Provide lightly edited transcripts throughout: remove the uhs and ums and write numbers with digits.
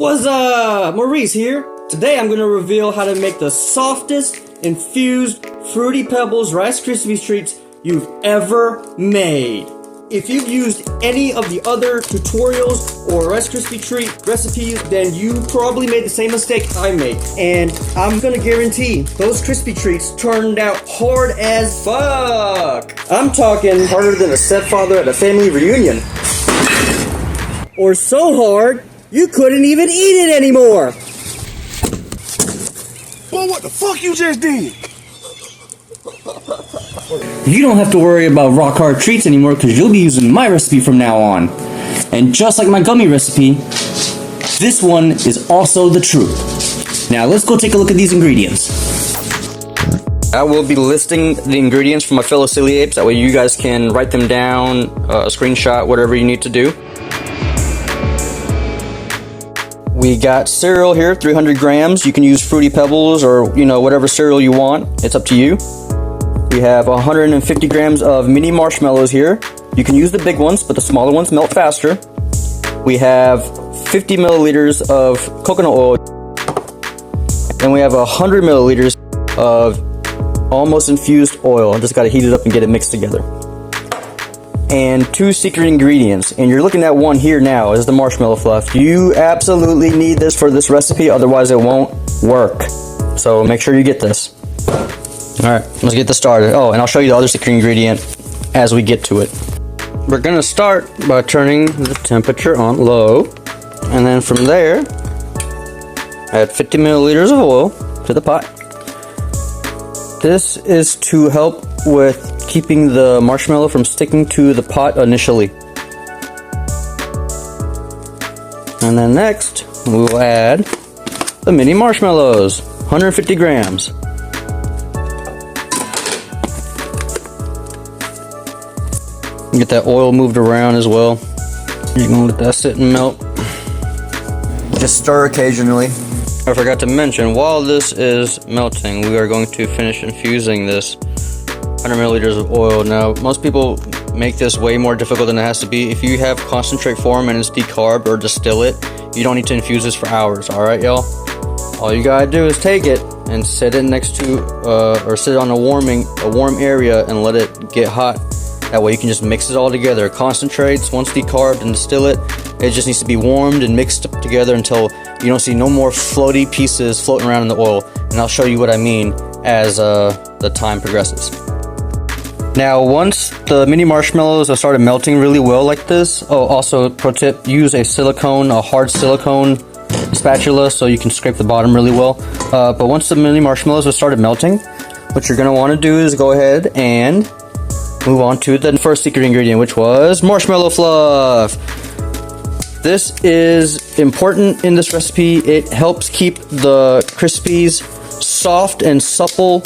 What's up? Maurice here. Today I'm going to reveal how to make the softest infused Fruity Pebbles Rice Krispies treats you've ever made. If you've used any of the other tutorials or Rice Krispie treat recipes, then you probably made the same mistake I made. And I'm gonna guarantee those Krispie treats turned out hard as fuck. I'm talking harder than a stepfather at a family reunion. Or so hard, you couldn't even eat it anymore. Boy, what the fuck you just did? You don't have to worry about rock hard treats anymore because you'll be using my recipe from now on. And just like my gummy recipe, this one is also the truth. Now let's go take a look at these ingredients. I will be listing the ingredients for my fellow silly apes, that way you guys can write them down, a screenshot, whatever you need to do. We got cereal here, 300 grams. You can use Fruity Pebbles or, whatever cereal you want. It's up to you. We have 150 grams of mini marshmallows here. You can use the big ones, but the smaller ones melt faster. We have 50 milliliters of coconut oil. And we have 100 milliliters of almost infused oil. I just got to heat it up and get it mixed together. And 2 secret ingredients. And you're looking at one here now, is the marshmallow fluff. You absolutely need this for this recipe, otherwise it won't work. So make sure you get this. Alright, let's get this started. Oh, and I'll show you the other secret ingredient as we get to it. We're gonna start by turning the temperature on low, and then from there, add 50 milliliters of oil to the pot. This is to help with keeping the marshmallow from sticking to the pot initially. And then next, we will add the mini marshmallows, 150 grams. Get that oil moved around as well. You're gonna let that sit and melt. Just stir occasionally. I forgot to mention, while this is melting, we are going to finish infusing this 100 milliliters of oil. Now, most people make this way more difficult than it has to be. If you have concentrate form and it's decarb or distill it, you don't need to infuse this for hours, alright y'all? All you gotta do is take it and sit it next to, or sit on a warm area and let it get hot. That way you can just mix it all together. Concentrates, once decarbed and distill it, it just needs to be warmed and mixed together until you don't see no more floaty pieces floating around in the oil. And I'll show you what I mean as the time progresses. Now, once the mini marshmallows have started melting really well like this, also pro tip, use a hard silicone spatula so you can scrape the bottom really well. But once the mini marshmallows have started melting, what you're gonna wanna do is go ahead and move on to the first secret ingredient, which was marshmallow fluff. This is important in this recipe. It helps keep the Krispies soft and supple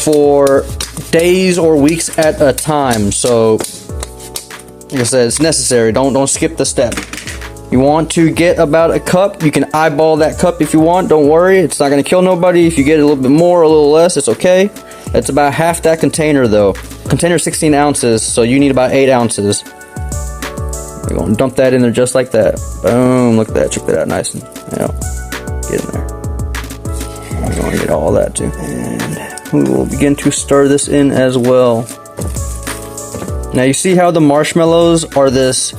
for days or weeks at a time. So, like I said, it's necessary. Don't skip the step. You want to get about a cup. You can eyeball that cup if you want. Don't worry, it's not going to kill nobody. If you get a little bit more or a little less, it's okay. It's about half that container though. Container 16 ounces, so you need about 8 ounces. We're going to dump that in there just like that. Boom, look at that. Check that out nice and, get in there. We're going to get all that too. And we will begin to stir this in as well. Now you see how the marshmallows are this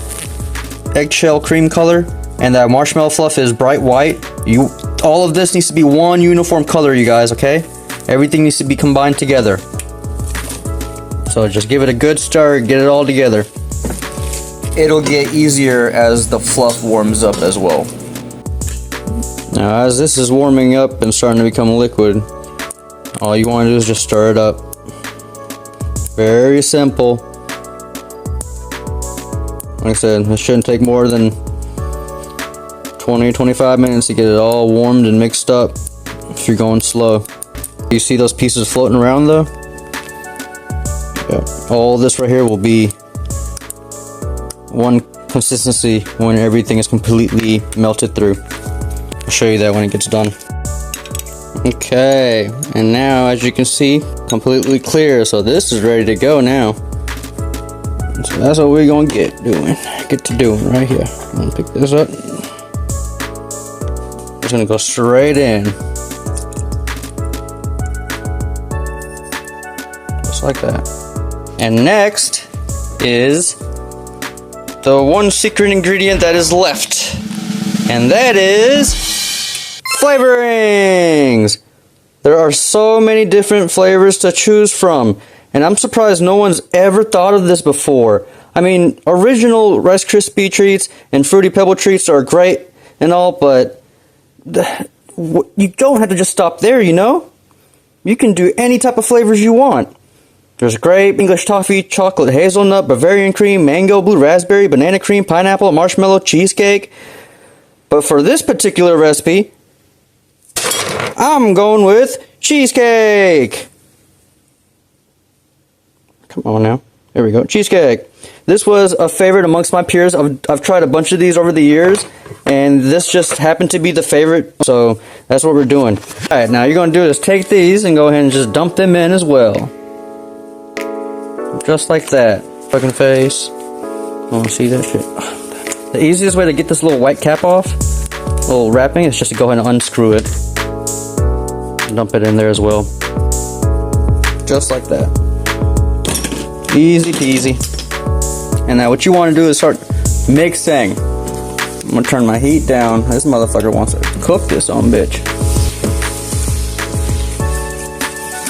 eggshell cream color and that marshmallow fluff is bright white? All of this needs to be one uniform color, you guys, okay? Everything needs to be combined together. So just give it a good stir, get it all together. It'll get easier as the fluff warms up as well. Now as this is warming up and starting to become liquid, all you want to do is just stir it up. Very simple. Like I said, it shouldn't take more than 20-25 minutes to get it all warmed and mixed up if you're going slow. You see those pieces floating around though? Yeah. All this right here will be one consistency when everything is completely melted through. I'll show you that when it gets done. Okay, and now as you can see, completely clear. So this is ready to go now. So that's what we're gonna get to doing right here. I'm gonna pick this up. It's gonna go straight in. Just like that. And next is the one secret ingredient that is left. And that is flavorings. There are so many different flavors to choose from. And I'm surprised no one's ever thought of this before. I mean, original Rice Krispie treats and Fruity Pebble treats are great and all, but you don't have to just stop there, you know? You can do any type of flavors you want. There's grape, English toffee, chocolate, hazelnut, Bavarian cream, mango, blue raspberry, banana cream, pineapple, marshmallow, cheesecake. But for this particular recipe, I'm going with cheesecake. Come on now. There we go. Cheesecake. This was a favorite amongst my peers. I've tried a bunch of these over the years, and this just happened to be the favorite, so that's what we're doing. Alright, now you're going to do is take these and go ahead and just dump them in as well. Just like that. Fucking face. Oh, see that shit? The easiest way to get this little white cap off, little wrapping, is just to go ahead and unscrew it. Dump it in there as well. Just like that. Easy peasy. And now what you want to do is start mixing. I'm going to turn my heat down. This motherfucker wants to cook this on bitch.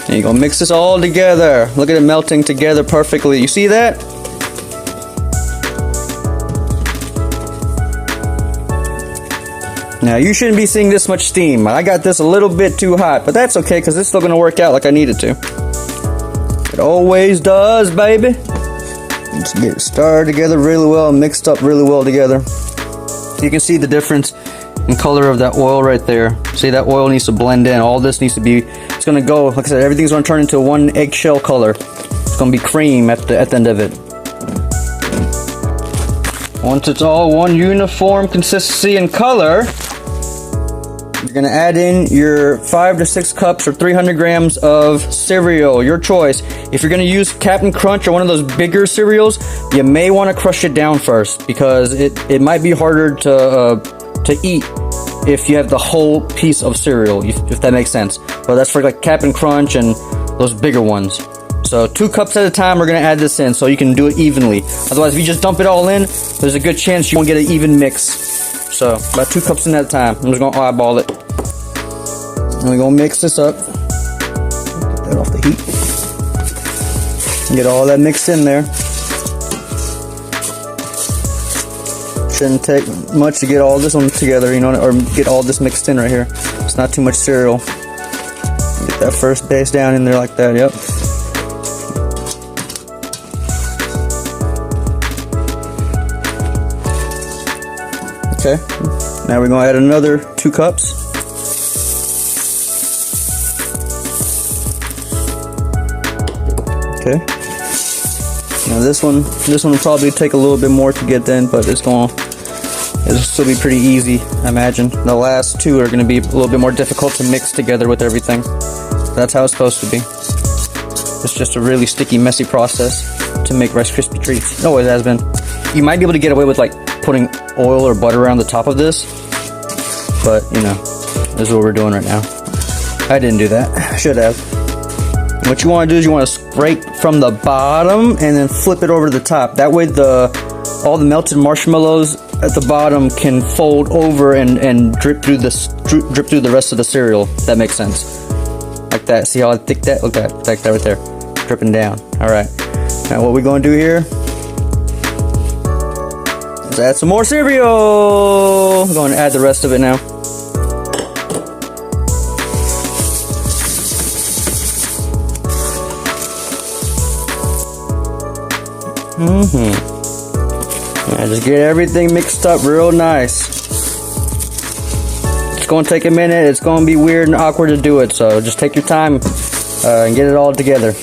And you're going to mix this all together. Look at it melting together perfectly. You see that? Now you shouldn't be seeing this much steam. I got this a little bit too hot, but that's okay because it's still going to work out like I need it to. It always does, baby. Just get it stirred together really well and mixed up really well together. You can see the difference in color of that oil right there. See, that oil needs to blend in. All this needs to be, it's going to go, like I said, everything's going to turn into one eggshell color. It's going to be cream at the end of it. Once it's all one uniform consistency and color, you're going to add in your 5 to 6 cups or 300 grams of cereal, your choice. If you're going to use Captain Crunch or one of those bigger cereals, you may want to crush it down first because it might be harder to eat if you have the whole piece of cereal, if that makes sense. But that's for like Captain Crunch and those bigger ones. So 2 cups at a time, we're going to add this in so you can do it evenly. Otherwise, if you just dump it all in, there's a good chance you won't get an even mix. So, about 2 cups in at a time. I'm just going to eyeball it. And we're going to mix this up. Get that off the heat. Get all that mixed in there. Shouldn't take much to get all this one together, you know, or get all this mixed in right here. It's not too much cereal. Get that first base down in there like that, yep. Okay, now we're going to add another 2 cups. Okay. Now this one will probably take a little bit more to get in, but it'll still be pretty easy, I imagine. The last 2 are going to be a little bit more difficult to mix together with everything. That's how it's supposed to be. It's just a really sticky, messy process to make Rice Krispie treats. It always has been. You might be able to get away with like putting oil or butter around the top of this, but you know, this is what we're doing right now. I didn't do that. I should have. What you want to do is you want to scrape from the bottom and then flip it over to the top. That way all the melted marshmallows at the bottom can fold over and drip through the rest of the cereal. If that makes sense. Like that. See how thick that? Look at that. Like that right there. Dripping down. Alright. Now what we're going to do here, let's add some more cereal. I'm going to add the rest of it now. Yeah, just get everything mixed up real nice. It's going to take a minute. It's going to be weird and awkward to do it, so just take your time and get it all together.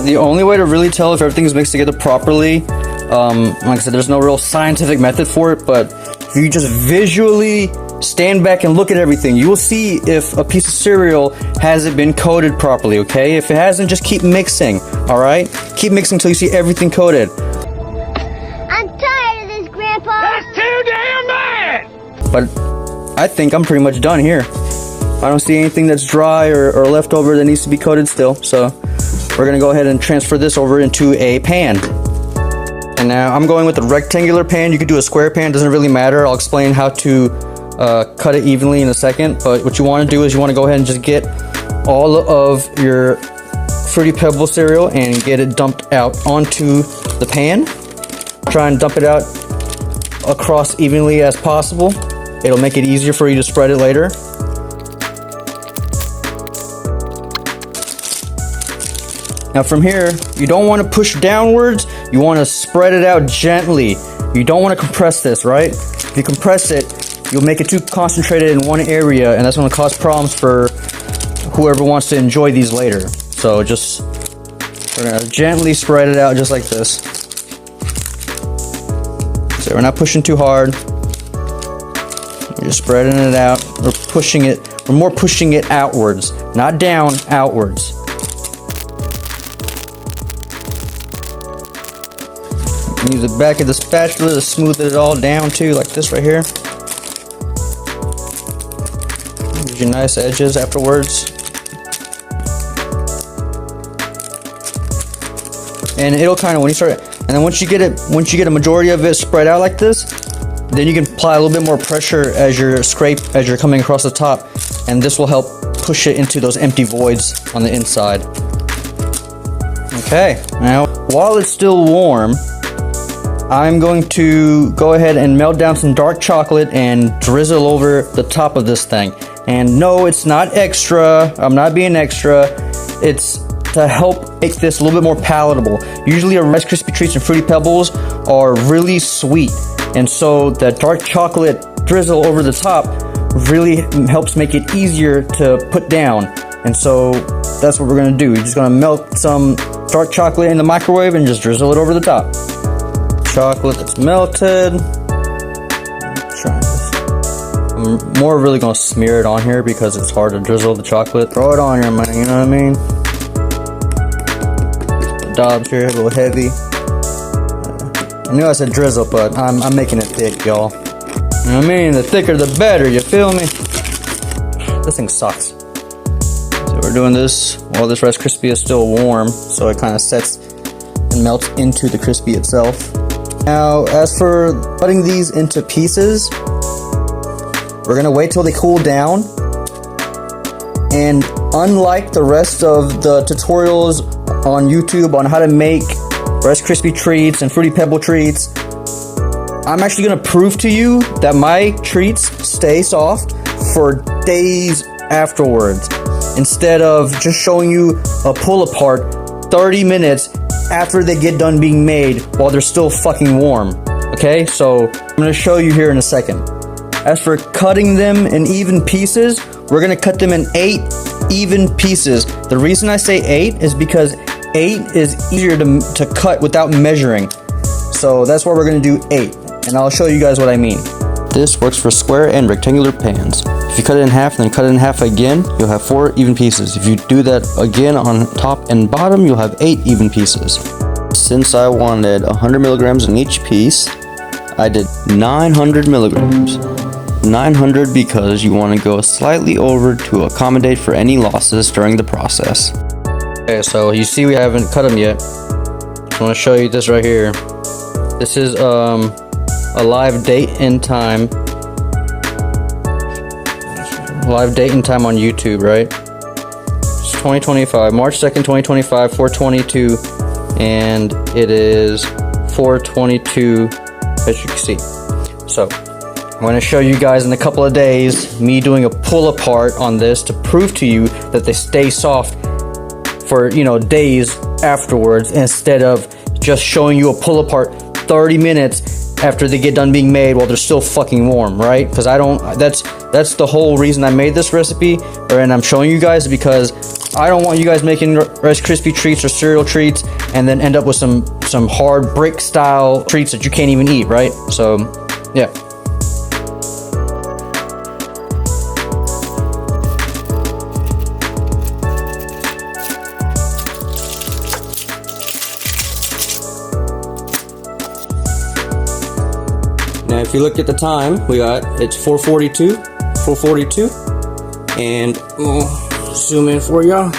The only way to really tell if everything's mixed together properly, like I said, there's no real scientific method for it, but if you just visually stand back and look at everything, you will see if a piece of cereal hasn't been coated properly, okay? If it hasn't, just keep mixing, alright? Keep mixing until you see everything coated. I'm tired of this, Grandpa! That's too damn bad! But I think I'm pretty much done here. I don't see anything that's dry or left over that needs to be coated still. So we're gonna go ahead and transfer this over into a pan. And now I'm going with a rectangular pan. You could do a square pan, doesn't really matter. I'll explain how to cut it evenly in a second. But what you wanna do is you wanna go ahead and just get all of your Fruity Pebbles cereal and get it dumped out onto the pan. Try and dump it out across evenly as possible. It'll make it easier for you to spread it later. Now from here, you don't want to push downwards, you want to spread it out gently. You don't want to compress this, right? If you compress it, you'll make it too concentrated in one area, and that's going to cause problems for whoever wants to enjoy these later. So we're going to gently spread it out just like this. So we're not pushing too hard. We're just spreading it out. We're more pushing it outwards, not down, outwards. Use the back of the spatula to smooth it all down too, like this right here. Gives you nice edges afterwards. And it'll kind of, and then once you get a majority of it spread out like this, then you can apply a little bit more pressure as you're coming across the top, and this will help push it into those empty voids on the inside. Okay, now while it's still warm, I'm going to go ahead and melt down some dark chocolate and drizzle over the top of this thing. And no, it's not extra. I'm not being extra. It's to help make this a little bit more palatable. Usually a Rice Krispie Treats and Fruity Pebbles are really sweet. And so that dark chocolate drizzle over the top really helps make it easier to put down. And so that's what we're gonna do. You're just gonna melt some dark chocolate in the microwave and just drizzle it over the top. Chocolate that's melted. I'm more really gonna smear it on here because it's hard to drizzle the chocolate. Throw it on here, man, you know what I mean? The dobs here, a little heavy. I knew I said drizzle, but I'm making it thick, y'all. You know what I mean? The thicker the better, you feel me? This thing sucks. So we're doing this while this Rice Krispie is still warm, so it kind of sets and melts into the Krispie itself. Now, as for cutting these into pieces, we're gonna wait till they cool down. And unlike the rest of the tutorials on YouTube on how to make Rice Krispie treats and Fruity Pebble treats, I'm actually gonna prove to you that my treats stay soft for days afterwards, instead of just showing you a pull apart 30 minutes after they get done being made while they're still fucking warm. Okay, so I'm gonna show you here in a second. As for cutting them in even pieces, we're gonna cut them in 8 even pieces. The reason I say 8 is because 8 is easier to cut without measuring. So that's why we're gonna do 8, and I'll show you guys what I mean. This works for square and rectangular pans. If you cut it in half and then cut it in half again, you'll have 4 even pieces. If you do that again on top and bottom, you'll have 8 even pieces. Since I wanted 100 milligrams in each piece, I did 900 milligrams. 900 because you want to go slightly over to accommodate for any losses during the process. Okay, so you see we haven't cut them yet. I want to show you this right here. This is a live date and time. Live date and time on YouTube, right? It's 2025, March 2nd, 2025, 422, and it is 422, as you can see. So I'm going to show you guys in a couple of days me doing a pull apart on this to prove to you that they stay soft for, you know, days afterwards, instead of just showing you a pull apart 30 minutes after they get done being made while they're still fucking warm, right? Because that's the whole reason I made this recipe, and I'm showing you guys, because I don't want you guys making Rice Krispie treats or cereal treats and then end up with some hard brick style treats that you can't even eat, right? So yeah. Now if you look at the time, it's 4:42. 4:42, and we'll zoom in for y'all.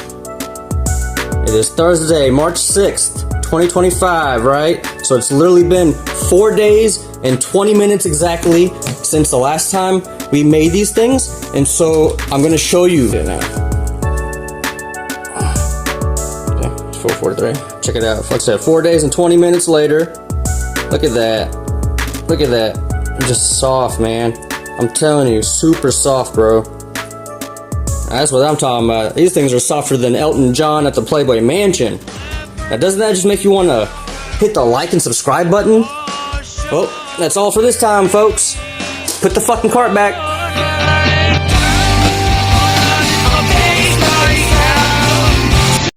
It is Thursday, March 6th, 2025, right? So it's literally been 4 days and 20 minutes exactly since the last time we made these things, and so I'm gonna show you it now. Okay, 4:43. Check it out. Like I said, 4 days and 20 minutes later. Look at that. Look at that. Just soft, man. I'm telling you, super soft, bro. That's what I'm talking about. These things are softer than Elton John at the Playboy Mansion. Now, doesn't that just make you want to hit the like and subscribe button? Well, that's all for this time, folks. Put the fucking cart back.